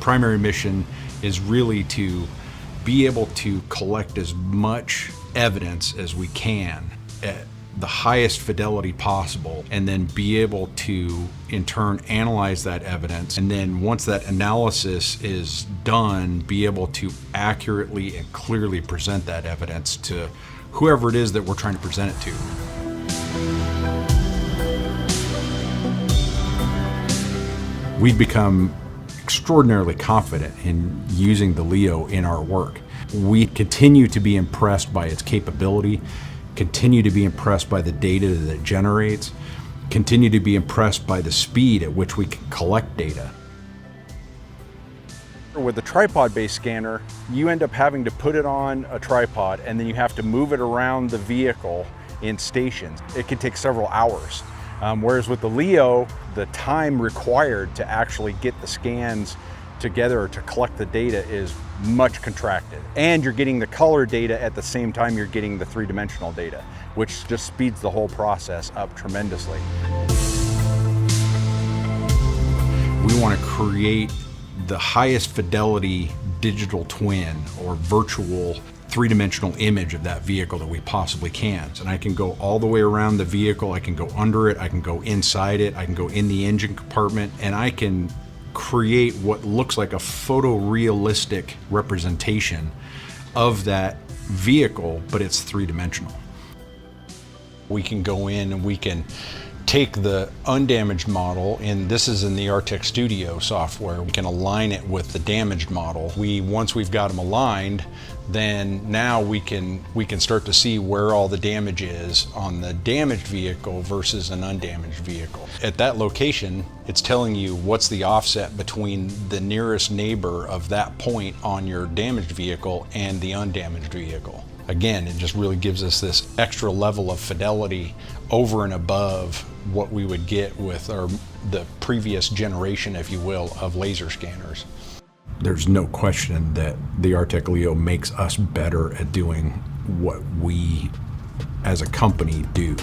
primary mission is really to be able to collect as much evidence as we can at the highest fidelity possible, and then be able to in turn analyze that evidence, and then once that analysis is done, be able to accurately and clearly present that evidence to whoever it is that we're trying to present it to. We've become extraordinarily confident in using the Leo in our work. We continue to be impressed by its capability, continue to be impressed by the data that it generates, continue to be impressed by the speed at which we can collect data. With the tripod-based scanner, you end up having to put it on a tripod and then you have to move it around the vehicle in stations. It can take several hours. Whereas with the Leo, the time required to actually get the scans together or to collect the data is much contracted. And you're getting the color data at the same time you're getting the three-dimensional data, which just speeds the whole process up tremendously. We want to create the highest fidelity digital twin or virtual three-dimensional image of that vehicle that we possibly can. And I can go all the way around the vehicle, I can go under it, I can go inside it, I can go in the engine compartment, and I can create what looks like a photorealistic representation of that vehicle, but it's three-dimensional. We can go in and we can take the undamaged model, and this is in the Artec Studio software. We can align it with the damaged model. Once we've got them aligned, then now we can start to see where all the damage is on the damaged vehicle versus an undamaged vehicle. At that location, it's telling you what's the offset between the nearest neighbor of that point on your damaged vehicle and the undamaged vehicle. Again, it just really gives us this extra level of fidelity over and above what we would get with the previous generation, if you will, of laser scanners. There's no question that the Artec Leo makes us better at doing what we as a company do.